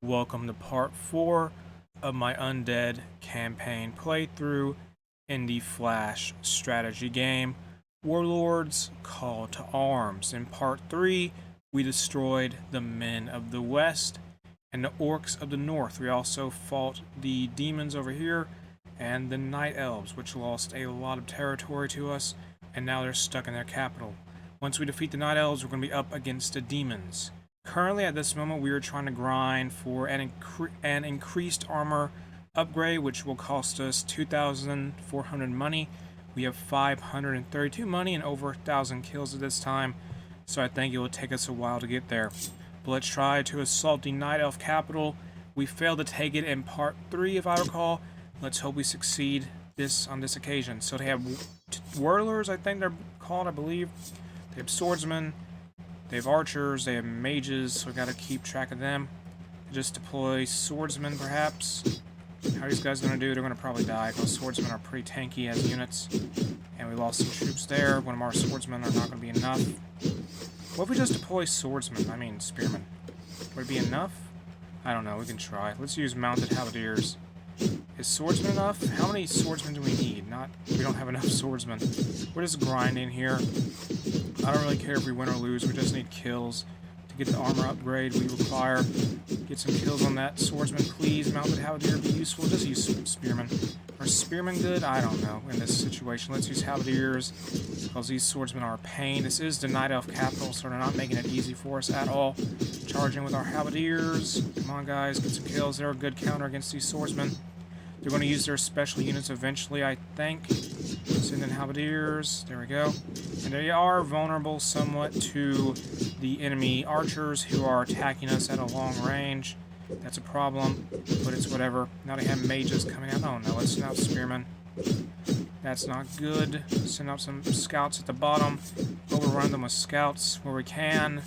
Welcome to part 4 of my Undead campaign playthrough in the Flash strategy game, Warlords Call to Arms. In part 3, we destroyed the Men of the West and the Orcs of the North. We also fought the demons over here and the Night Elves, which lost a lot of territory to us, and now they're stuck in their capital. Once we defeat the Night Elves, we're going to be up against the demons. Currently, at this moment, we are trying to grind for an increased armor upgrade, which will cost us 2,400 money. We have 532 money and over 1,000 kills at this time, so I think it will take us a while to get there. But let's try to assault the Night Elf capital. We failed to take it in part 3, if I recall. Let's hope we succeed on this occasion. So they have Warlords, I think they're called, I believe. They have swordsmen. They have archers, they have mages, so we gotta keep track of them. Just deploy swordsmen, perhaps. How are these guys gonna do? They're gonna probably die, because swordsmen are pretty tanky as units. And we lost some troops there. One of our swordsmen are not gonna be enough. What if we just deploy swordsmen? I mean, spearmen. Would it be enough? I don't know, we can try. Let's use mounted halberdiers. Is swordsman enough? How many swordsmen do we need? We don't have enough swordsmen. We're just grinding here. I don't really care if we win or lose, we just need kills to get the armor upgrade we require. Get some kills on that swordsman, please. Mounted halberdier be useful. Just use spearmen. Are spearmen good? I don't know in this situation. Let's use halberdiers, because these swordsmen are a pain. This is the Night Elf capital, so they're not making it easy for us at all. Charging with our halberdiers. Come on, guys, get some kills. They're a good counter against these swordsmen. They're going to use their special units eventually, I think. Send in halberdiers. There we go. And they are vulnerable somewhat to the enemy archers who are attacking us at a long range. That's a problem, but it's whatever. Now they have mages coming out. Oh no, let's send out spearmen. That's not good. Send out some scouts at the bottom. Overrun them with scouts where we can.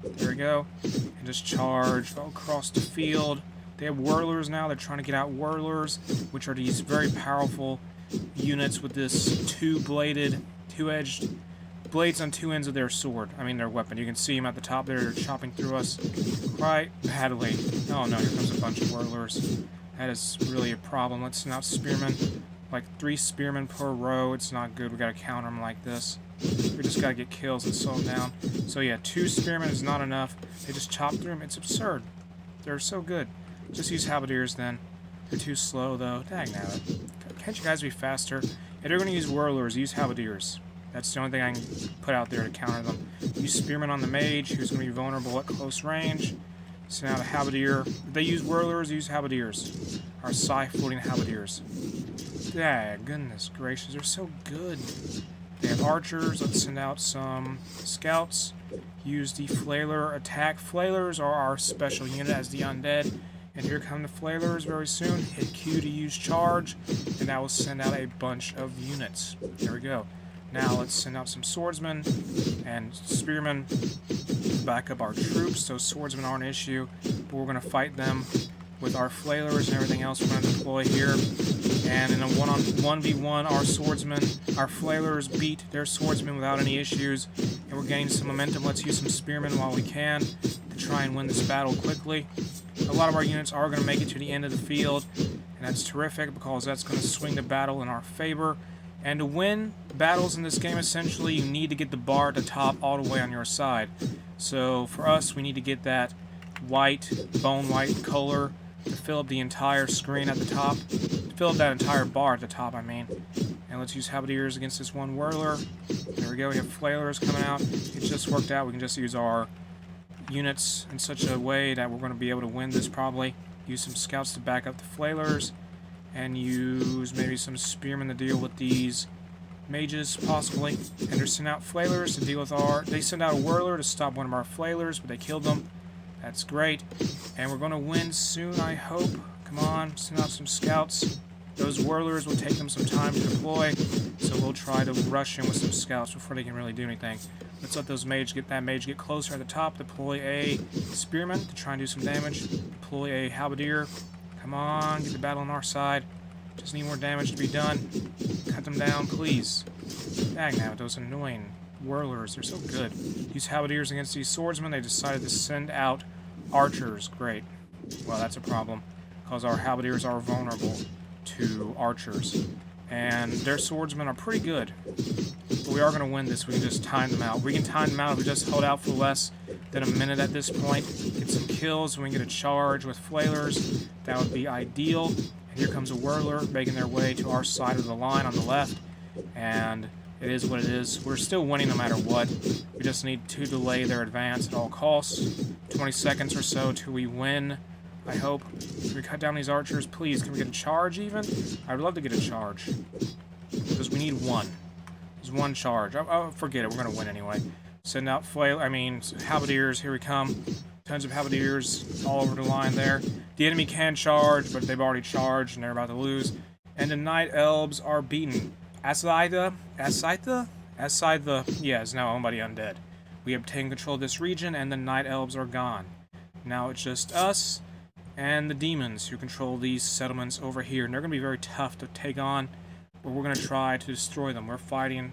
There we go. And just charge across the field. They have whirlers now. They're trying to get out whirlers, which are these very powerful units with this two-bladed, two-edged blades on two ends of their sword. I mean, their weapon. You can see them at the top there. They're chopping through us quite badly. Oh no, here comes a bunch of whirlers. That is really a problem. Let's send out spearmen. Like 3 spearmen per row. It's not good. We gotta counter them like this. We just gotta get kills and slow them down. So yeah, 2 spearmen is not enough. They just chop through them. It's absurd. They're so good. Just use halberdiers then. They're too slow though. Dang nabbit. Can't you guys be faster? If they're gonna use whirlers, use halberdiers. That's the only thing I can put out there to counter them. Use spearmen on the mage, who's gonna be vulnerable at close range. Send out a halberdier. If they use whirlers, use halberdiers. Our scythe-floating halberdiers. Dang, goodness gracious, they're so good. They have archers. Let's send out some scouts. Use the flailer attack. Flailers are our special unit as the undead. And here come the flailers very soon. Hit Q to use charge, and that will send out a bunch of units. There we go. Now let's send out some swordsmen and spearmen to back up our troops. Those swordsmen aren't an issue, but we're going to fight them with our flailers and everything else we're going to deploy here. And in a 1v1, our swordsmen, our flailers beat their swordsmen without any issues. And we're gaining some momentum. Let's use some spearmen while we can to try and win this battle quickly. A lot of our units are going to make it to the end of the field, and that's terrific because that's going to swing the battle in our favor. And to win battles in this game, essentially, you need to get the bar at the top all the way on your side. So for us, we need to get that white, bone white color to fill up the entire screen at the top. To fill up that entire bar at the top, I mean. And let's use halberdiers against this one whirler. There we go, we have flailers coming out. It just worked out. We can just use our units in such a way that we're going to be able to win this probably. Use some scouts to back up the flailers. And use maybe some spearmen to deal with these mages, possibly. And they're sending out flailers to deal with they send out a whirler to stop one of our flailers, but they killed them. That's great. And we're going to win soon, I hope. Come on, send out some scouts. Those whirlers will take them some time to deploy, so we'll try to rush in with some scouts before they can really do anything. Let's let that mage get closer at the top. Deploy a spearman to try and do some damage. Deploy a halberdier. Come on, get the battle on our side. Just need more damage to be done. Cut them down, please. Dang now, those annoying whirlers, they're so good. Use halberdiers against these swordsmen. They decided to send out archers. Great. Well, that's a problem, because our halberdiers are vulnerable to archers. And their swordsmen are pretty good. But we are going to win this. We can just time them out. We can time them out if we just hold out for less than a minute at this point. Get some kills. We can get a charge with flailers. That would be ideal. And here comes a whirler making their way to our side of the line on the left. And it is what it is. We're still winning no matter what. We just need to delay their advance at all costs. 20 seconds or so till we win, I hope. Can we cut down these archers? Please, can we get a charge even? I'd love to get a charge. Because we need one. There's one charge. Oh, forget it. We're going to win anyway. Send out halberdiers. Here we come. Tons of halberdiers all over the line there. The enemy can charge, but they've already charged and they're about to lose. And the Night Elves are beaten. Aside is now owned by the Undead. We obtain control of this region, and the Night Elves are gone. Now it's just us and the demons who control these settlements over here. And they're going to be very tough to take on, but we're going to try to destroy them. We're fighting,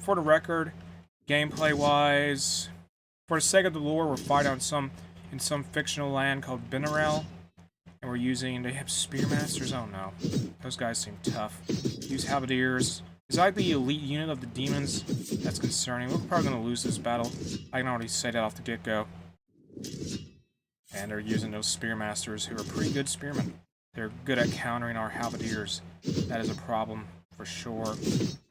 for the record, gameplay-wise, for the sake of the lore, we're fighting on in some fictional land called Binarel. And they have Spearmasters? Oh no. Those guys seem tough. Use halberdiers. Is that the elite unit of the demons? That's concerning. We're probably going to lose this battle. I can already say that off the get-go. And they're using those Spearmasters, who are pretty good spearmen. They're good at countering our halberdiers. That is a problem, for sure.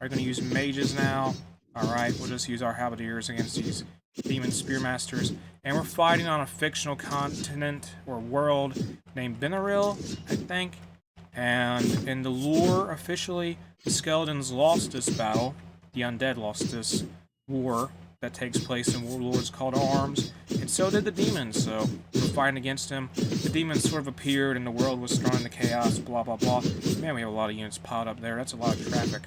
Are going to use mages now? Alright, we'll just use our halberdiers against these demon Spearmasters. And we're fighting on a fictional continent, or world, named Binaril, I think. And in the lore, officially, the skeletons lost this battle. The Undead lost this war that takes place in Warlords called Arms. And so did the demons, so we're fighting against them. The demons sort of appeared and the world was thrown into chaos, blah, blah, blah. Man, we have a lot of units piled up there. That's a lot of traffic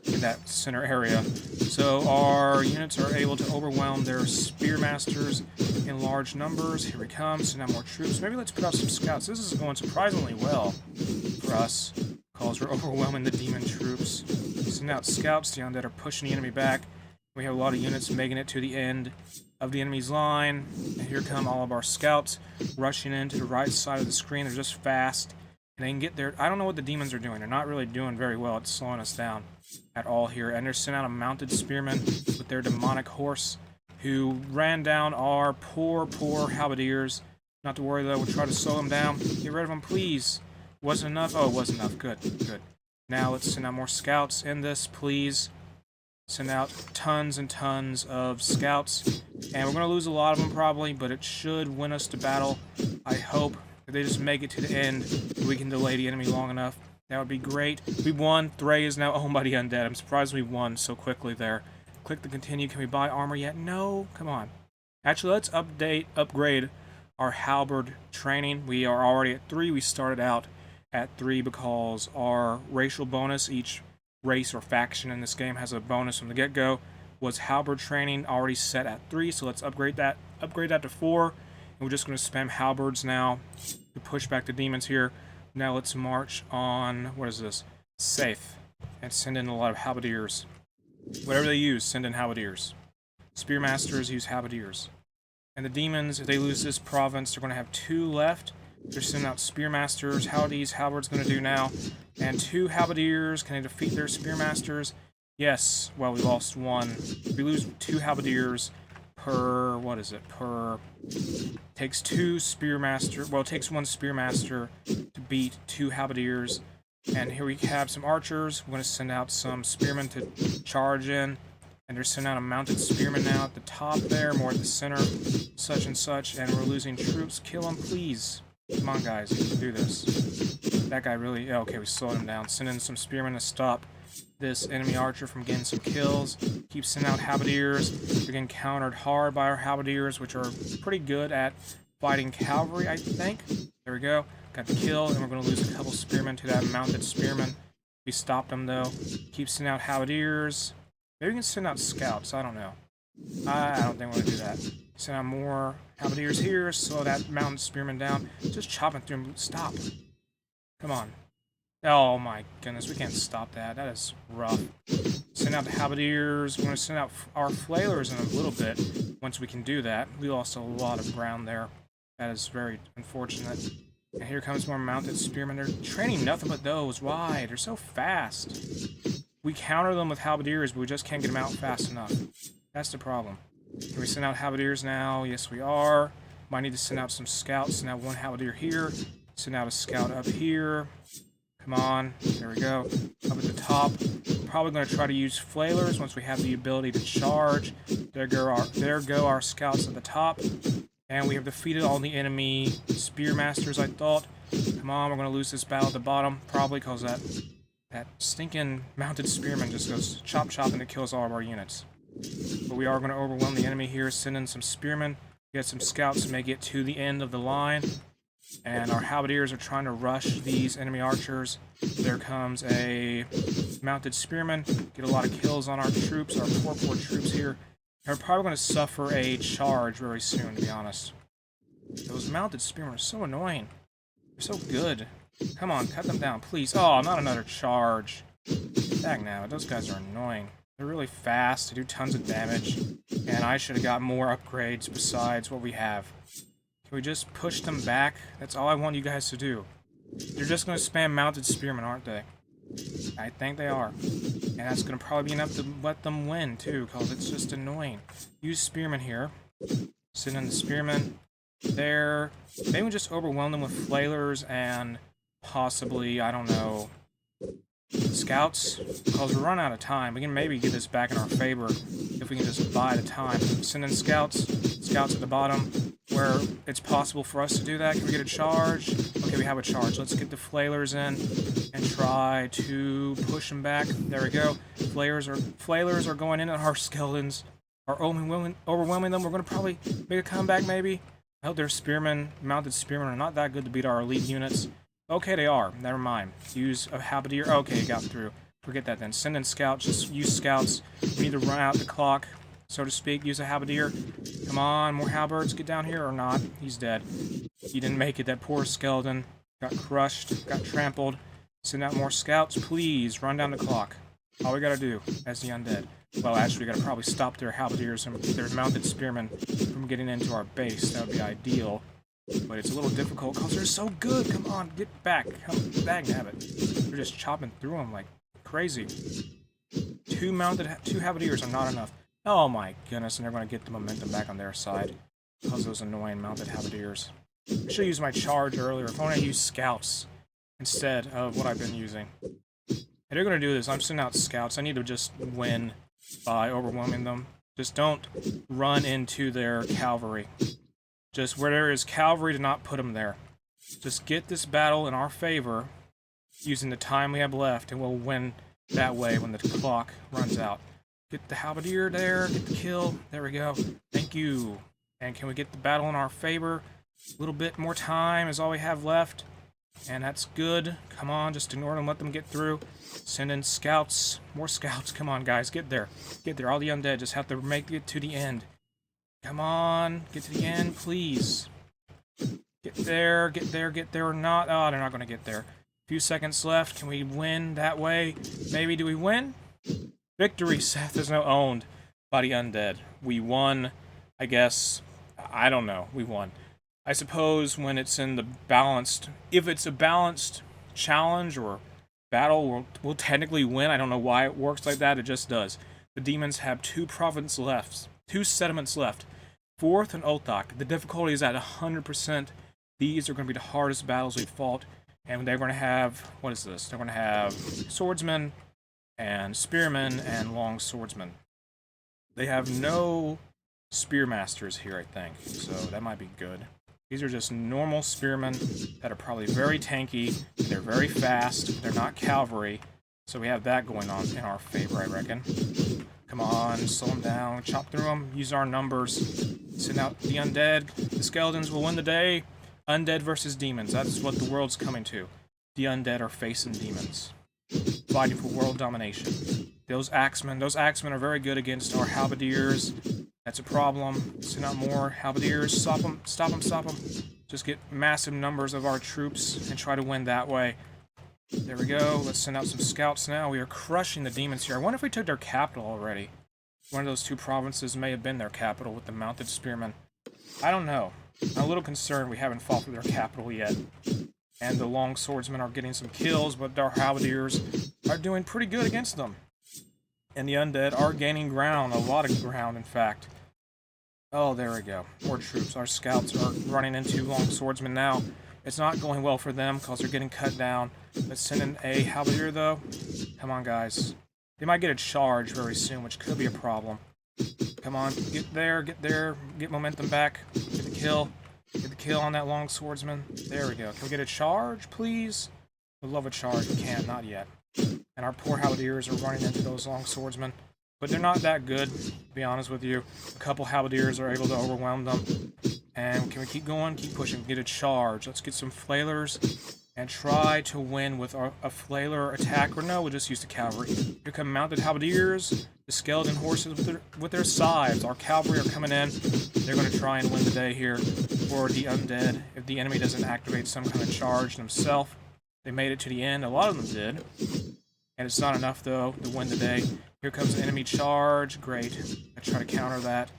in that center area. So our units are able to overwhelm their Spearmasters in large numbers. Here we come, send out more troops. Maybe let's put out some scouts. This is going surprisingly well for us, because we're overwhelming the demon troops. Send out scouts. The Undead are pushing the enemy back. We have a lot of units making it to the end of the enemy's line. And here come all of our scouts rushing into the right side of the screen. They're just fast. And they can get there. I don't know what the demons are doing. They're not really doing very well. It's slowing us down at all here. And they're sending out a mounted spearman with their demonic horse, who ran down our poor halberdiers. Not to worry, though. We'll try to slow them down. Get rid of them, please. Wasn't enough? Oh, it was enough. Good, good. Now let's send out more scouts in this, please. Send out tons and tons of scouts. And we're going to lose a lot of them, probably, but it should win us the battle. I hope. If they just make it to the end, we can delay the enemy long enough. That would be great. We won. Thray is now owned by the Undead. I'm surprised we won so quickly there. Click to continue. Can we buy armor yet? No. Come on. Actually, let's upgrade our halberd training. We are already at 3. We started out at 3 because our racial bonus, each race or faction in this game has a bonus from the get-go, was halberd training already set at 3. So let's upgrade that to 4. And we're just going to spam halberds now to push back the demons here. Now let's march on, what is this? Safe. And send in a lot of halberdiers. Whatever they use, send in halberdiers. Spearmasters use halberdiers. And the demons, if they lose this province, they're going to have 2 left. They're sending out Spearmasters. How are these halberds going to do now? And 2 halberdiers. Can they defeat their Spearmasters? Yes. Well, we lost 1. We lose 2 halberdiers per, what is it? Takes 2 Spearmaster. Well, it takes 1 Spearmaster to beat 2 halberdiers. And here we have some archers. We're going to send out some spearmen to charge in. And they're sending out a mounted spearman now at the top there, more at the center, such and such. And we're losing troops. Kill them, please. Come on, guys. You can do this. That guy really... Oh, okay, we slowed him down. Send in some spearmen to stop this enemy archer from getting some kills. Keep sending out halberdiers. They're getting countered hard by our halberdiers, which are pretty good at fighting cavalry, I think. There we go. Got the kill, and we're going to lose a couple spearmen to that mounted spearman. We stopped them, though. Keep sending out halberdiers. Maybe we can send out scouts. I don't know. I don't think we're going to do that. Send out more halberdiers here. Slow that mounted spearman down. Just chopping through them. Stop. Come on. Oh my goodness, we can't stop that. That is rough. Send out the halberdiers. We're going to send out our flailers in a little bit once we can do that. We lost a lot of ground there. That is very unfortunate. And here comes more mounted spearmen. They're training nothing but those. Why? They're so fast. We counter them with halberdiers, but we just can't get them out fast enough. That's the problem. Can we send out halberdiers now? Yes, we are. Might need to send out some scouts. Send out one halberdier here. Send out a scout up here. Come on. There we go. Up at the top. Probably going to try to use flailers once we have the ability to charge. There go our scouts at the top. And we have defeated all the enemy spearmasters, I thought. Come on, we're going to lose this battle at the bottom. Probably because that stinking mounted spearman just goes chop and it kills all of our units. But we are going to overwhelm the enemy here. Send in some spearmen. Get some scouts to make it to the end of the line. And our halberdiers are trying to rush these enemy archers. There comes a mounted spearman. Get a lot of kills on our troops, our poor troops here. And we're probably going to suffer a charge very soon, to be honest. Those mounted spearmen are so annoying. They're so good. Come on, cut them down, please. Oh, not another charge. Dang now, those guys are annoying. They're really fast, they do tons of damage. And I should have got more upgrades besides what we have. Can we just push them back? That's all I want you guys to do. They're just going to spam mounted spearmen, aren't they? I think they are. And that's going to probably be enough to let them win, too, because it's just annoying. Use spearmen here. Send in the spearmen there. Maybe we just overwhelm them with flailers and possibly, I don't know, scouts, because we're running out of time. We can maybe get this back in our favor if we can just buy the time. Send in scouts at the bottom, where it's possible for us to do that. Can we get a charge? Okay, we have a charge. Let's get the flailers in and try to push them back. There we go. Flailers are going in, and our skeletons are overwhelming them. We're going to probably make a comeback, maybe. I hope their mounted spearmen are not that good to beat our elite units. Okay, they are. Never mind. Use a halberdier. Okay, got through. Forget that then. Send in scouts. Just use scouts. We need to run out the clock, so to speak. Use a halberdier. Come on, more halberds. Get down here or not. He's dead. He didn't make it. That poor skeleton got crushed, got trampled. Send out more scouts, please. Run down the clock. All we gotta do as the undead. Well, actually, we gotta probably stop their halberdiers and their mounted spearmen from getting into our base. That would be ideal. But it's a little difficult because they're so good. Come on, get back. Dang nabbit. They're just chopping through them like crazy. Two halberdiers are not enough. Oh my goodness, and they're going to get the momentum back on their side because of those annoying mounted halberdiers. I should have used my charge earlier. If only I used scouts instead of what I've been using. If they're going to do this, I'm sending out scouts. I need to just win by overwhelming them. Just don't run into their cavalry. Just where there is cavalry, to not put them there. Just get this battle in our favor using the time we have left, and we'll win that way when the clock runs out. Get the halberdier there, get the kill. There we go. Thank you. And can we get the battle in our favor? A little bit more time is all we have left. And that's good. Come on, just ignore them, let them get through. Send in scouts. More scouts. Come on, guys, get there. Get there. All the undead just have to make it to the end. Come on, get to the end, please. Get there or not. Oh, they're not going to get there. A few seconds left. Can we win that way? Maybe. Do we win? Victory, Seth is now owned by the undead. We won, I guess. I don't know. We won. I suppose when it's in the balanced... If it's a balanced challenge or battle, we'll technically win. I don't know why it works like that. It just does. The demons have two settlements left. 4th and Othak. The difficulty is at 100%. These are going to be the hardest battles we've fought. And they're going to have... What is this? They're going to have swordsmen and spearmen and long swordsmen. They have no spearmasters here, I think. So that might be good. These are just normal spearmen that are probably very tanky. They're very fast. They're not cavalry. So we have that going on in our favor, I reckon. Come on, slow them down, chop through them, use our numbers, send out the undead. The skeletons will win the day. Undead versus demons, that's what the world's coming to. The undead are facing demons, fighting for world domination. Those axemen are very good against our halberdiers. That's a problem. Send out more halberdiers, stop them. Just get massive numbers of our troops and try to win that way. There we go. Let's send out some scouts now. We are crushing the demons here. I wonder if we took their capital already. One of those two provinces may have been their capital with the mounted spearmen. I don't know. I'm a little concerned we haven't fought for their capital yet. And the long swordsmen are getting some kills, but our halberdiers are doing pretty good against them. And the undead are gaining ground, a lot of ground, in fact. Oh, there we go. More troops. Our scouts are running into long swordsmen now. It's not going well for them because they're getting cut down. Let's send in a halberdier, though. Come on, guys. They might get a charge very soon, which could be a problem. Come on, get there, get momentum back, get the kill. Get the kill on that long swordsman. There we go. Can we get a charge, please? We'd love a charge. We can't, not yet. And our poor halberdiers are running into those long swordsmen. But they're not that good, to be honest with you. A couple halberdiers are able to overwhelm them. And can we keep going? Keep pushing. Get a charge. Let's get some flailers and try to win with a flailer attack. Or no, we'll just use the cavalry. Here come mounted halberdiers, the skeleton horses with their scythes. Our cavalry are coming in. They're going to try and win the day here for the undead. If the enemy doesn't activate some kind of charge themselves, they made it to the end. A lot of them did. And it's not enough, though, to win the day. Here comes the enemy charge. Great. I try to counter that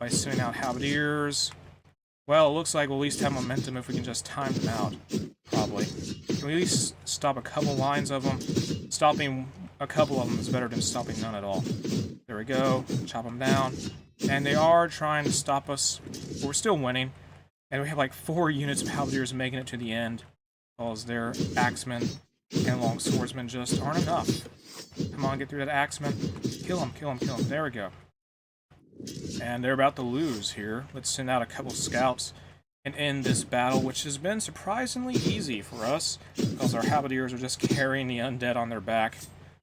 by sending out halberdiers. Well, it looks like we'll at least have momentum if we can just time them out. Probably. Can we at least stop a couple lines of them? Stopping a couple of them is better than stopping none at all. There we go. Chop them down. And they are trying to stop us. But we're still winning. And we have like 4 units of halberdiers making it to the end. Because their axemen and long swordsmen just aren't enough. Come on, get through that axeman. Kill him, kill him, kill him. There we go. And they're about to lose here. Let's send out a couple scouts and end this battle, which has been surprisingly easy for us, because our halberdiers are just carrying the undead on their back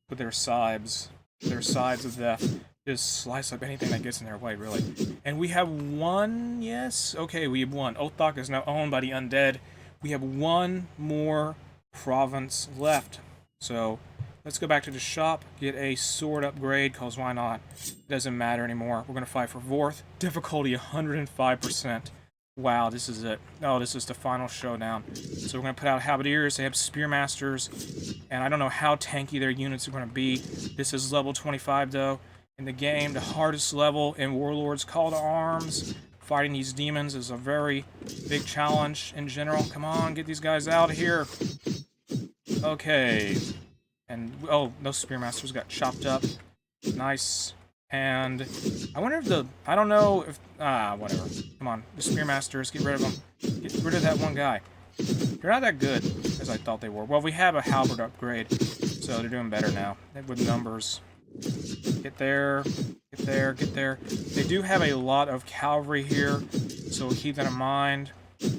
with their scythes. Their scythes of death. Just slice up anything that gets in their way, really. And we have one, yes? Okay, we have one. Othok is now owned by the undead. We have one more province left. So, let's go back to the shop, get a sword upgrade, because why not? It doesn't matter anymore. We're going to fight for Vorth. Difficulty 105%. Wow, this is it. Oh, this is the final showdown. So we're going to put out halberdiers. They have spearmasters. And I don't know how tanky their units are going to be. This is level 25, though. In the game, the hardest level in Warlords Call to Arms. Fighting these demons is a very big challenge in general. Come on, get these guys out of here. Okay. And, oh, those spearmasters got chopped up. Nice. And I wonder if I don't know if, whatever. Come on, the spearmasters, get rid of them. Get rid of that one guy. They're not that good as I thought they were. Well, we have a halberd upgrade, so they're doing better now with numbers. Get there, get there, get there. They do have a lot of cavalry here, so we'll keep that in mind.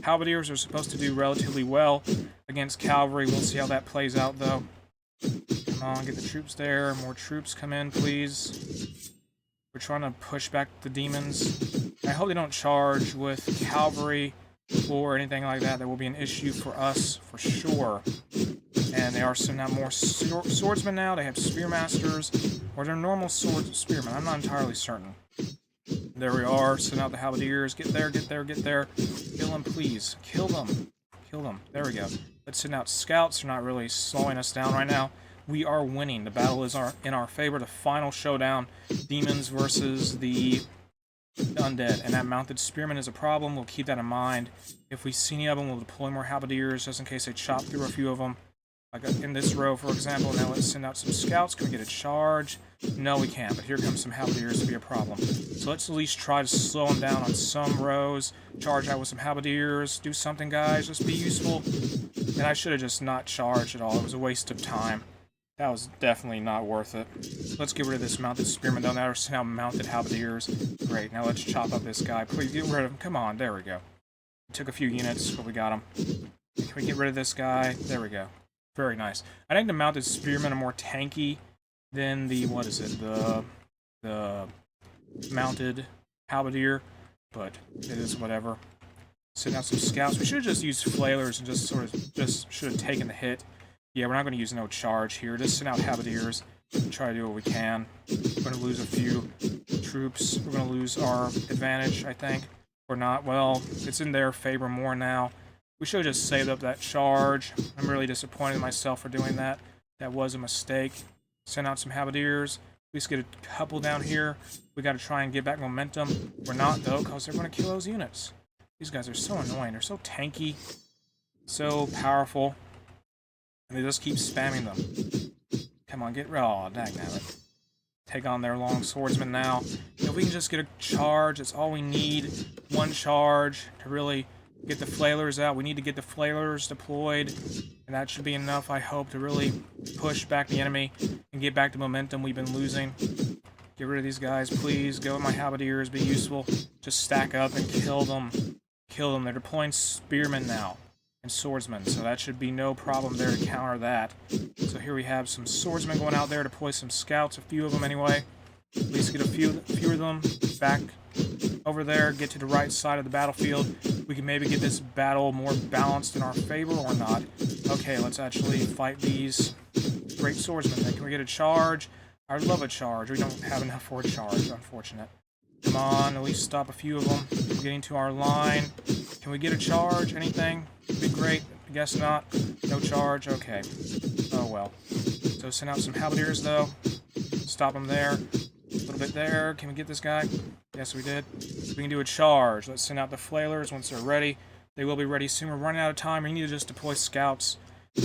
Halberdiers are supposed to do relatively well against cavalry. We'll see how that plays out, though. Come on, get the troops there. More troops come in, please. We're trying to push back the demons. I hope they don't charge with cavalry or anything like that. That will be an issue for us, for sure. And they are sending out more swordsmen now. They have spearmasters. Or they're normal spearmen. I'm not entirely certain. There we are. Send out the halberdiers. Get there, get there, get there. Kill them, please. Kill them. Kill them. There we go. Let's send out scouts. They're not really slowing us down right now. We are winning. The battle is in our favor. The final showdown. Demons versus the undead. And that mounted spearman is a problem. We'll keep that in mind. If we see any of them, we'll deploy more halberdiers just in case they chop through a few of them. Like in this row, for example. Now let's send out some scouts. Can we get a charge? No, we can't. But here comes some halberdiers to be a problem. So let's at least try to slow them down on some rows. Charge out with some halberdiers. Do something, guys. Just be useful. And I should have just not charged at all. It was a waste of time. That was definitely not worth it. Let's get rid of this mounted spearman down there. Send out mounted halberdiers. Great. Now let's chop up this guy. Please get rid of him. Come on. There we go. It took a few units, but we got him. Can we get rid of this guy? There we go. Very nice. I think the mounted spearmen are more tanky than the, what is it, the mounted halberdier, but it is whatever. Send out some scouts. We should have just used flailers and just sort of should have taken the hit. Yeah, we're not going to use no charge here. Just send out halberdiers and try to do what we can. We're going to lose a few troops. We're going to lose our advantage, I think. Or not. Well, it's in their favor more now. We should have just saved up that charge. I'm really disappointed in myself for doing that. That was a mistake. Send out some halberdiers. At least get a couple down here. We got to try and get back momentum. We're not, though, because they're going to kill those units. These guys are so annoying. They're so tanky, so powerful, and they just keep spamming them. Come on, get... Oh, dagnabbit. Take on their long swordsman now. If we can just get a charge, that's all we need. One charge to really get the flailers out. We need to get the flailers deployed, and that should be enough, I hope, to really push back the enemy and get back the momentum we've been losing. Get rid of these guys, please. Go with my halberdiers, be useful. Just stack up and kill them. Kill them. They're deploying spearmen now and swordsmen, so that should be no problem there to counter that. So here we have some swordsmen going out there to deploy some scouts, a few of them anyway. At least get a few of them back over there, get to the right side of the battlefield. We can maybe get this battle more balanced in our favor or not. Okay, let's actually fight these great swordsmen. Can we get a charge? I'd love a charge. We don't have enough for a charge, unfortunate. Come on, at least stop a few of them from getting to our line. Can we get a charge? Anything? Would be great. I guess not. No charge. Okay. Oh well. So send out some halberdiers though. Stop them there. A little bit there. Can we get this guy? Yes, we did. We can do a charge. Let's send out the flailers once they're ready. They will be ready soon. We're running out of time. We need to just deploy scouts.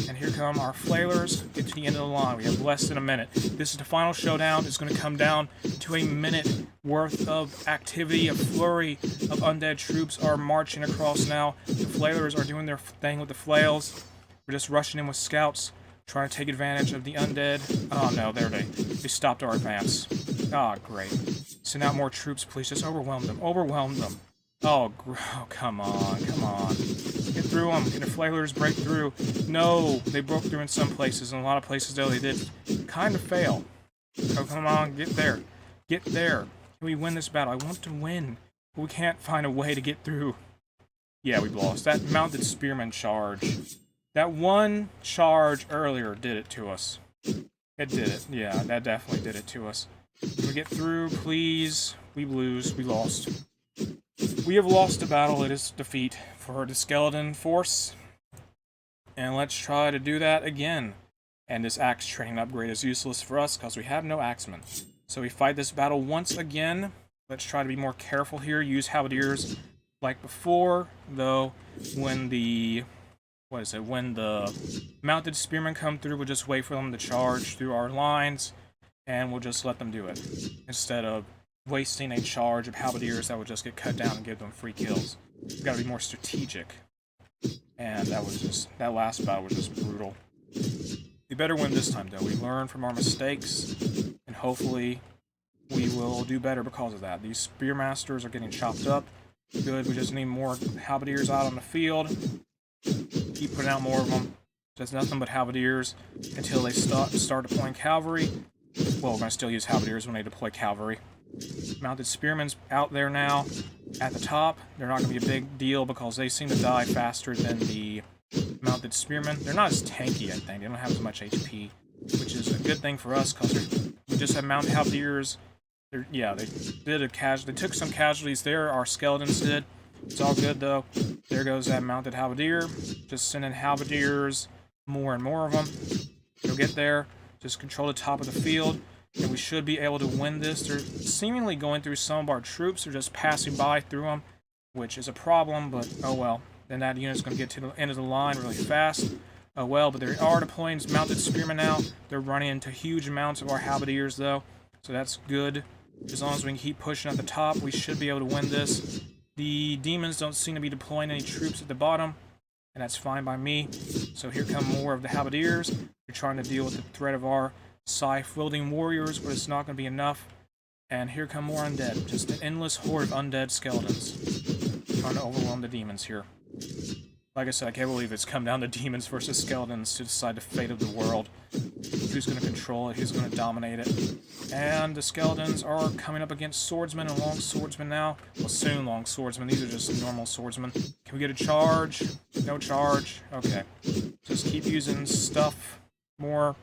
And here come our flailers. Get to the end of the line. We have less than a minute. This is the final showdown. It's going to come down to a minute worth of activity. A flurry of undead troops are marching across now. The flailers are doing their thing with the flails. We're just rushing in with scouts, trying to take advantage of the undead. Oh no, there they stopped our advance. Ah, great. Send out more troops, please. Just overwhelm them. Overwhelm them. Oh, come on, come on. Get through them. Can the flailers break through? No, they broke through in some places. In a lot of places, though, they did kind of fail. Oh, come on, get there. Get there. Can we win this battle? I want to win, but we can't find a way to get through. Yeah, we've lost. That mounted spearman charge. That one charge earlier did it to us. It did it. Yeah, that definitely did it to us. Can we get through, please? We lose. We lost. We have lost a battle. It is defeat for the skeleton force. And let's try to do that again. And this axe training upgrade is useless for us because we have no axemen. So we fight this battle once again. Let's try to be more careful here. Use halberdiers like before. Though, when the... when the mounted spearmen come through, we'll just wait for them to charge through our lines. And we'll just let them do it. Instead of wasting a charge of halberdiers that would just get cut down and give them free kills. We've got to be more strategic. And that last battle was just brutal. We better win this time, though. We learn from our mistakes, and hopefully we will do better because of that. These spearmasters are getting chopped up. Good, we just need more halberdiers out on the field. Keep putting out more of them. Just nothing but halberdiers until they start deploying cavalry. Well, we're going to still use halberdiers when they deploy cavalry. Mounted spearmen's out there now at the top. They're not going to be a big deal because they seem to die faster than the mounted spearmen. They're not as tanky, I think. They don't have as much HP, which is a good thing for us because we just have mounted halberdiers. Yeah, they took some casualties there. Our skeletons did. It's all good though. There goes that mounted halberdier. Just sending halberdiers, more and more of them. You'll get there. Just control the top of the field. And we should be able to win this. They're seemingly going through some of our troops. They're just passing by through them, which is a problem, but oh well. Then that unit's going to get to the end of the line really fast. Oh well, but they are deploying mounted spearmen now. They're running into huge amounts of our halberdiers, though, so that's good. As long as we can keep pushing at the top, we should be able to win this. The demons don't seem to be deploying any troops at the bottom, and that's fine by me. So here come more of the halberdiers. They're trying to deal with the threat of our scythe-wielding warriors, but it's not going to be enough. And here come more undead. Just an endless horde of undead skeletons. Trying to overwhelm the demons here. Like I said, I can't believe it's come down to demons versus skeletons to decide the fate of the world. Who's going to control it? Who's going to dominate it? And the skeletons are coming up against swordsmen and long swordsmen now. Well, soon long swordsmen. These are just normal swordsmen. Can we get a charge? No charge. Okay. Just keep using stuff. More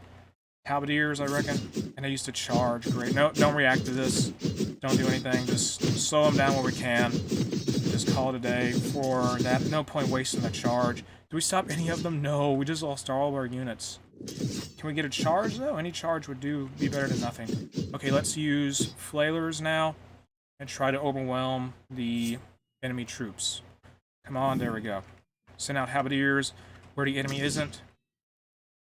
halberdiers, I reckon. And I used to charge. Great. No, don't react to this. Don't do anything. Just slow them down where we can. Just call it a day for that. No point wasting the charge. Do we stop any of them? No. We just lost all of our units. Can we get a charge, though? Any charge would be better than nothing. Okay, let's use flailers now and try to overwhelm the enemy troops. Come on, there we go. Send out halberdiers where the enemy isn't,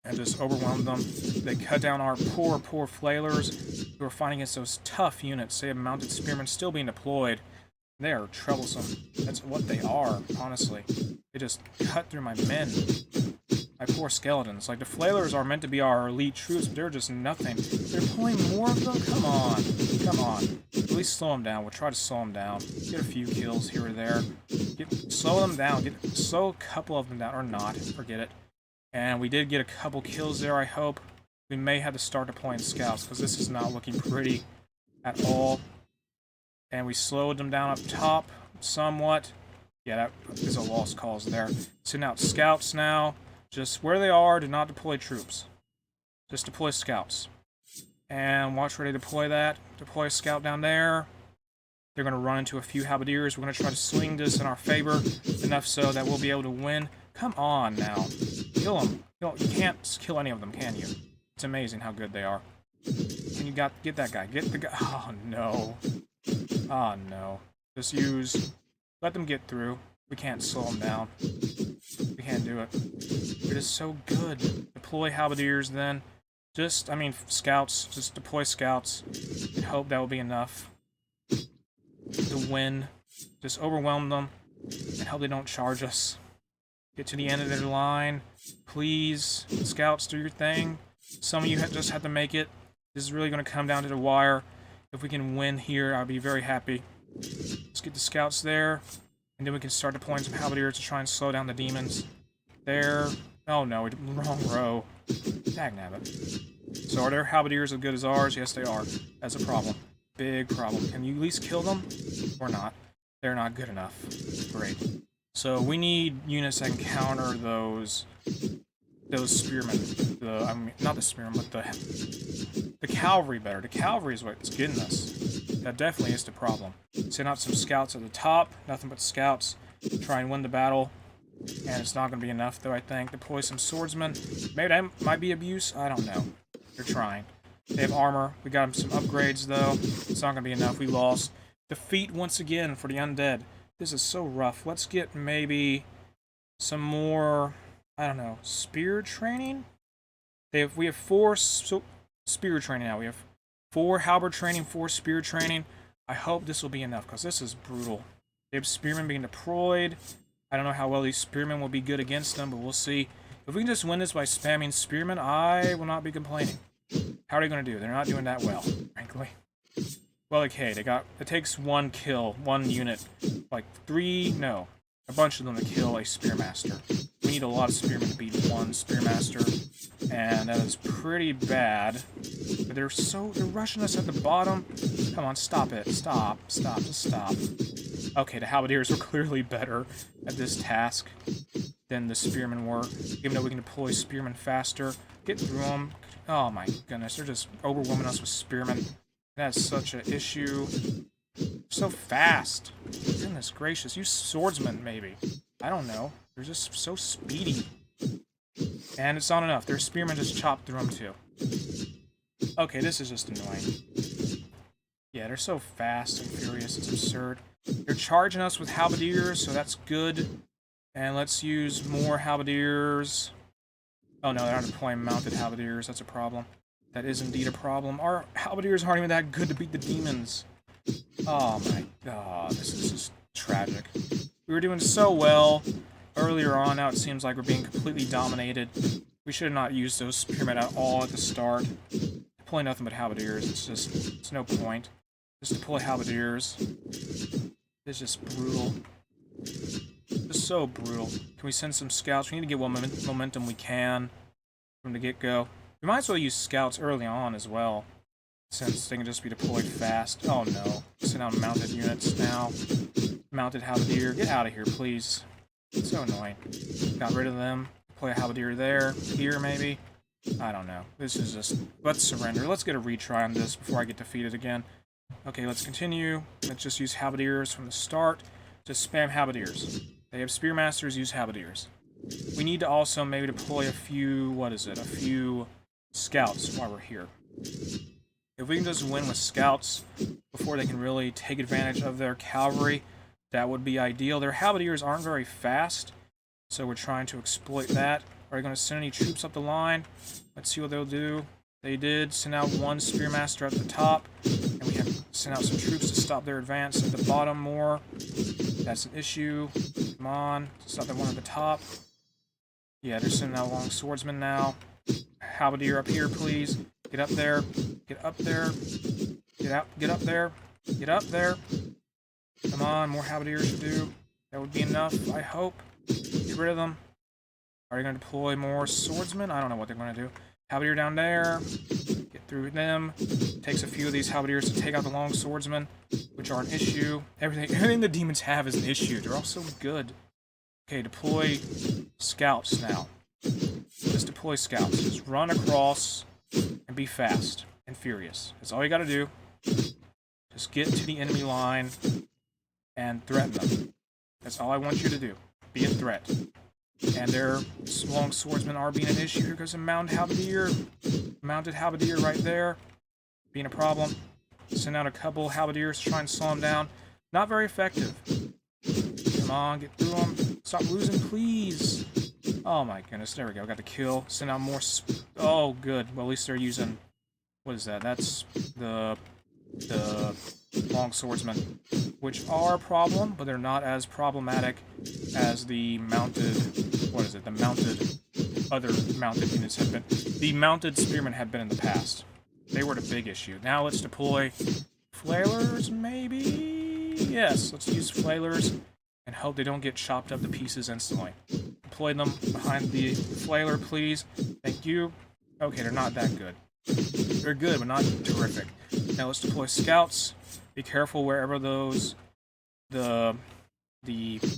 and just overwhelm them. They cut down our poor flailers who are fighting against those tough units. They have mounted spearmen still being deployed. They are troublesome. That's what they are, honestly. They just cut through my men. My poor skeletons. Like, the flailers are meant to be our elite troops, but they're just nothing. They're deploying more of them? Come on. Come on. At least slow them down. We'll try to slow them down. Get a few kills here or there. Slow them down. Slow a couple of them down. Or not. Forget it. And we did get a couple kills there, I hope. We may have to start deploying scouts, because this is not looking pretty at all. And we slowed them down up top somewhat. Yeah, that is a lost cause there. Send out scouts now. Just where they are, do not deploy troops. Just deploy scouts. And watch where they deploy that. Deploy a scout down there. They're going to run into a few halberdiers. We're going to try to swing this in our favor, enough so that we'll be able to win. Come on now. Kill them. You can't kill any of them, can you? It's amazing how good they are. Can you get that guy? Get the guy. Oh, no. Oh, no. Just let them get through. We can't slow them down. We can't do it. They're just so good. Deploy halberdiers then. Scouts. Just deploy scouts. And hope that will be enough to win. Just overwhelm them. And hope they don't charge us. Get to the end of their line. Please. Scouts, do your thing. Some of you just have to make it. This is really going to come down to the wire. If we can win here, I'll be very happy. Let's get the scouts there. And then we can start deploying some halberdiers to try and slow down the demons. There. Oh no, wrong row. Dagnabbit. So are their halberdiers as good as ours? Yes, they are. That's a problem. Big problem. Can you at least kill them? Or not? They're not good enough. Great. So we need units that can counter those spearmen. Not the spearmen, but the cavalry better. The cavalry is what's getting us. That definitely is the problem. Send out some scouts at the top. Nothing but scouts. Try and win the battle. And it's not going to be enough, though, I think. Deploy some swordsmen. Maybe that might be abuse. I don't know. They're trying. They have armor. We got them some upgrades, though. It's not going to be enough. We lost. Defeat once again for the undead. This is so rough. Let's get maybe some more, I don't know, spear training? We have 4 spear training now. We have 4 halberd training, 4 spear training. I hope this will be enough, because this is brutal. They have spearmen being deployed. I don't know how well these spearmen will be good against them, but we'll see. If we can just win this by spamming spearmen, I will not be complaining. How are they going to do? They're not doing that well, frankly. Well, okay, it takes 1 kill, 1 unit. Like 3, no. A bunch of them to kill a spearmaster. We need a lot of spearmen to beat 1 spearmaster. And that is pretty bad. But they're rushing us at the bottom. Come on, stop it. Stop, just stop. Okay, the halberdiers were clearly better at this task than the spearmen were. Even though we can deploy spearmen faster. Get through them. Oh my goodness, they're just overwhelming us with spearmen. That's such an issue. So fast. Goodness gracious. Use swordsmen, maybe. I don't know. They're just so speedy. And it's not enough. Their spearmen just chopped through them, too. Okay, this is just annoying. Yeah, they're so fast and furious. It's absurd. They're charging us with halberdiers, so that's good. And let's use more halberdiers. Oh no, they're not deploying mounted halberdiers. That's a problem. That is indeed a problem. Our halberdiers aren't even that good to beat the demons. Oh my god, this is just tragic. We were doing so well earlier on, now it seems like we're being completely dominated. We should have not used those spearmen at all at the start. Deploy nothing but halberdiers, it's no point. Just deploy halberdiers. It's just brutal. Just so brutal. Can we send some scouts? We need to get what momentum we can from the get-go. We might as well use scouts early on as well, since they can just be deployed fast. Oh no. Send out mounted units now. Mounted halberdier. Get out of here, please. It's so annoying. Got rid of them. Deploy a halberdier there. Here, maybe. I don't know. This is just... Let's surrender. Let's get a retry on this before I get defeated again. Okay, let's continue. Let's just use halberdiers from the start. Just spam halberdiers. They have spearmasters, use halberdiers. We need to also maybe deploy a few... a few scouts while we're here. If we can just win with scouts before they can really take advantage of their cavalry, That would be ideal. Their halberdiers aren't very fast, so we're trying to exploit that. Are they going to send any troops up the line? Let's see what they'll do. They did send out one Spearmaster at the top, and we have sent out some troops to stop their advance at the bottom more. That's an issue. Come on, stop that one at the top. Yeah, they're sending out long swordsmen now. Halberdier up here, please. Get up there. Get up there. Get out. Get up there. Get up there. Come on, more halberdiers to do. That would be enough, I hope. Get rid of them. Are they going to deploy more swordsmen? I don't know what they're going to do. Halberdier down there. Get through them. Takes a few of these halberdiers to take out the long swordsmen, which are an issue. Everything the demons have is an issue. They're all so good. Okay, deploy scouts now. Just deploy scouts. Just run across and be fast and furious. That's all you gotta do. Just get to the enemy line and threaten them. That's all I want you to do. Be a threat. And their long swordsmen are being an issue. Here goes a mounted halberdier. Mounted halberdier right there. Being a problem. Send out a couple halberdiers to try and slow them down. Not very effective. Come on, get through them. Stop losing, please. Oh my goodness, there we go. Got the kill. Send out more. Oh, good. Well, at least they're using. What is that? That's the long swordsmen, which are a problem, but they're not as problematic as the mounted. What is it? The mounted. Other mounted units have been. The mounted spearmen had been in the past. They were the big issue. Now let's deploy flailers, maybe? Yes, let's use flailers and hope they don't get chopped up to pieces instantly. Deploy them behind the flailer, please. Thank you. Okay, they're not that good. They're good, but not terrific. Now let's deploy scouts. Be careful wherever those the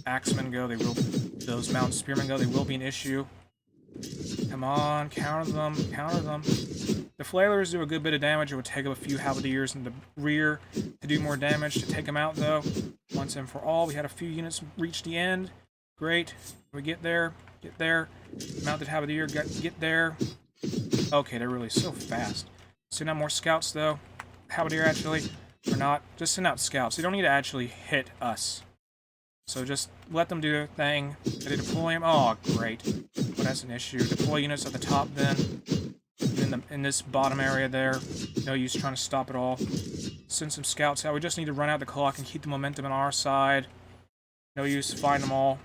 axemen go. Those mounted spearmen go. They will be an issue. Come on, counter them. Counter them. The flailers do a good bit of damage. It would take up a few halberdiers in the rear to do more damage to take them out, though. Once and for all, we had a few units reach the end. Great. We get there. Get there. Mounted halberdier, get there. Okay, they're really so fast. Send out more scouts, though. Halberdier, actually. Or not. Just send out scouts. They don't need to actually hit us. So just let them do their thing. Did they deploy them? Oh, great. But that's an issue. Deploy units at the top, then. In this bottom area there. No use trying to stop it all. Send some scouts out. We just need to run out the clock and keep the momentum on our side. No use fighting them all.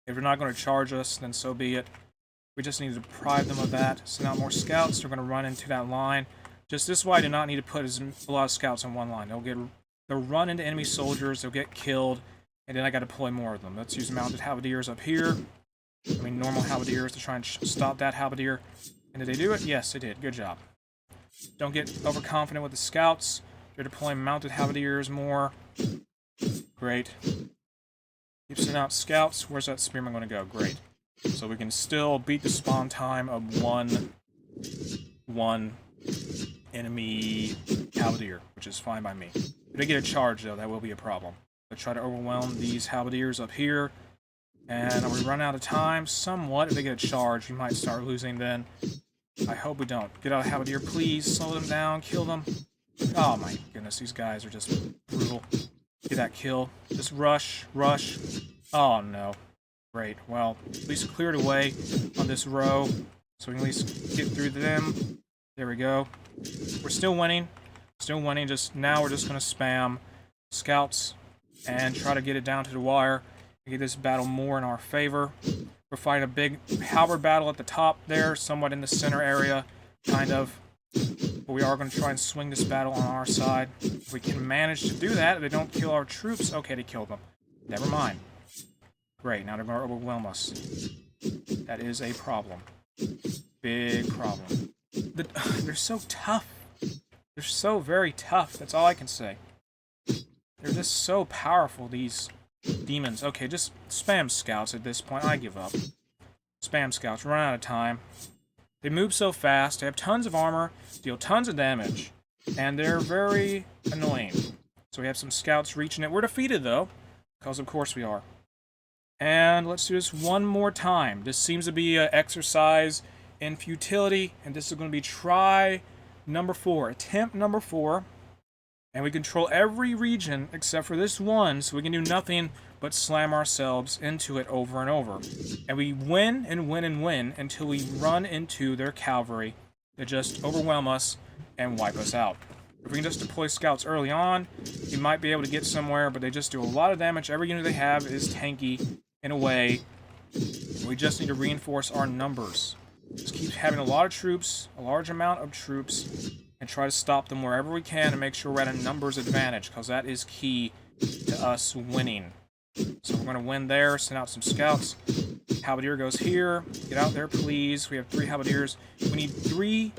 If they're not going to charge us, then so be it. We just need to deprive them of that. Send out more scouts. They're going to run into that line. Just this way, I do not need to put a lot of scouts on one line. They'll run into enemy soldiers. They'll get killed. And then I got to deploy more of them. Let's use mounted halberdiers up here. I mean, normal halberdiers to try and stop that halberdier. And did they do it? Yes, they did. Good job. Don't get overconfident with the scouts. They're deploying mounted halberdiers more. Great. Keep sending out scouts. Where's that spearman going to go? Great. So we can still beat the spawn time of one enemy halberdier, which is fine by me. If they get a charge, though, that will be a problem. They'll try to overwhelm these halberdiers up here. And we run out of time somewhat. If they get a charge, we might start losing then. I hope we don't. Get out of halberdier, please. Slow them down. Kill them. Oh my goodness, these guys are just brutal. Get that kill. Just rush. Rush. Oh no. Great. Well, at least clear it away on this row. So we can at least get through them. There we go. We're still winning. Still winning. Just now we're just going to spam scouts and try to get it down to the wire. Get this battle more in our favor. We're fighting a big halberd battle at the top there, somewhat in the center area, kind of. But we are going to try and swing this battle on our side. If we can manage to do that, if they don't kill our troops, okay, they killed them. Never mind. Great, now they're going to overwhelm us. That is a problem. Big problem. They're so tough. They're so very tough, that's all I can say. They're just so powerful, these demons. Okay, just spam scouts at this point. I give up. Spam scouts. Run out of time. They move so fast. They have tons of armor. Deal tons of damage. And they're very annoying. So we have some scouts reaching it. We're defeated, though. Because of course we are. And let's do this one more time. This seems to be an exercise in futility. And this is going to be try number 4. Attempt number 4. And we control every region except for this one, so we can do nothing but slam ourselves into it over and over. And we win and win and win until we run into their cavalry that just overwhelm us and wipe us out. If we can just deploy scouts early on, we might be able to get somewhere, but they just do a lot of damage. Every unit they have is tanky in a way. We just need to reinforce our numbers. Just keep having a lot of troops, a large amount of troops, and try to stop them wherever we can and make sure we're at a numbers advantage, because that is key to us winning. So we're going to win there, send out some scouts. Halberdier goes here. Get out there, please. We have 3 Halberdiers. We need 3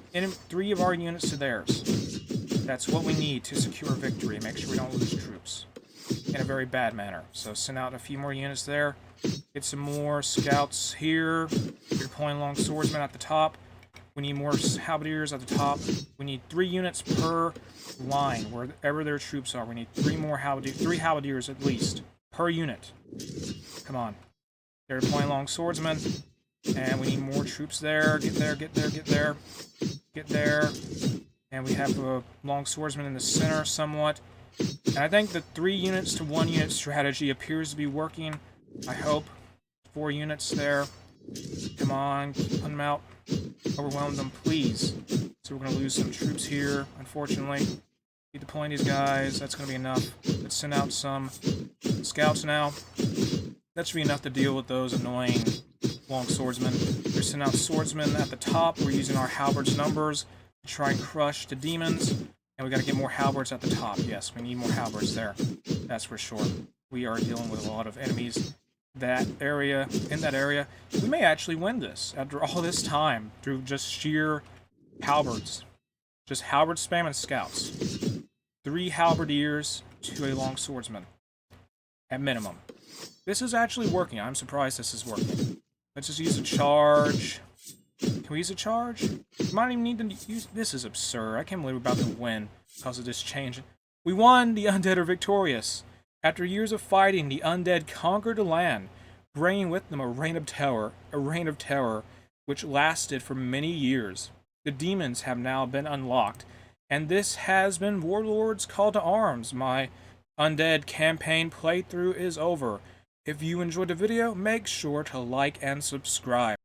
of our units to theirs. That's what we need to secure victory. Make sure we don't lose troops in a very bad manner. So send out a few more units there. Get some more scouts here. You're deploying long swordsmen at the top. We need more Halberdiers at the top. We need 3 units per line, wherever their troops are. We need 3 Halberdiers at least per unit. Come on. They're deploying long swordsmen, and we need more troops there. Get there, get there, get there. Get there. And we have a long swordsman in the center somewhat. And I think the 3 units to 1 unit strategy appears to be working. I hope. 4 units there. Come on, keep putting them out. Overwhelm them, please. So we're going to lose some troops here, unfortunately. Keep deploying these guys. That's going to be enough. Let's send out some scouts now. That should be enough to deal with those annoying long swordsmen. We're sending out swordsmen at the top. We're using our halberds numbers to try and crush the demons. And we got to get more halberds at the top. Yes, we need more halberds there. That's for sure. We are dealing with a lot of enemies in that area. We may actually win this after all this time through just sheer halberds. Just halberd spam and scouts. 3 halberdiers to a long swordsman. At minimum. This is actually working. I'm surprised this is working. Let's just use a charge. Can we use a charge? We might even need to use... This is absurd. I can't believe we're about to win because of this change. We won! The Undead are victorious. After years of fighting, the Undead conquered the land, bringing with them a reign of terror, which lasted for many years. The demons have now been unlocked, and this has been Warlords Call to Arms. My Undead campaign playthrough is over. If you enjoyed the video, make sure to like and subscribe.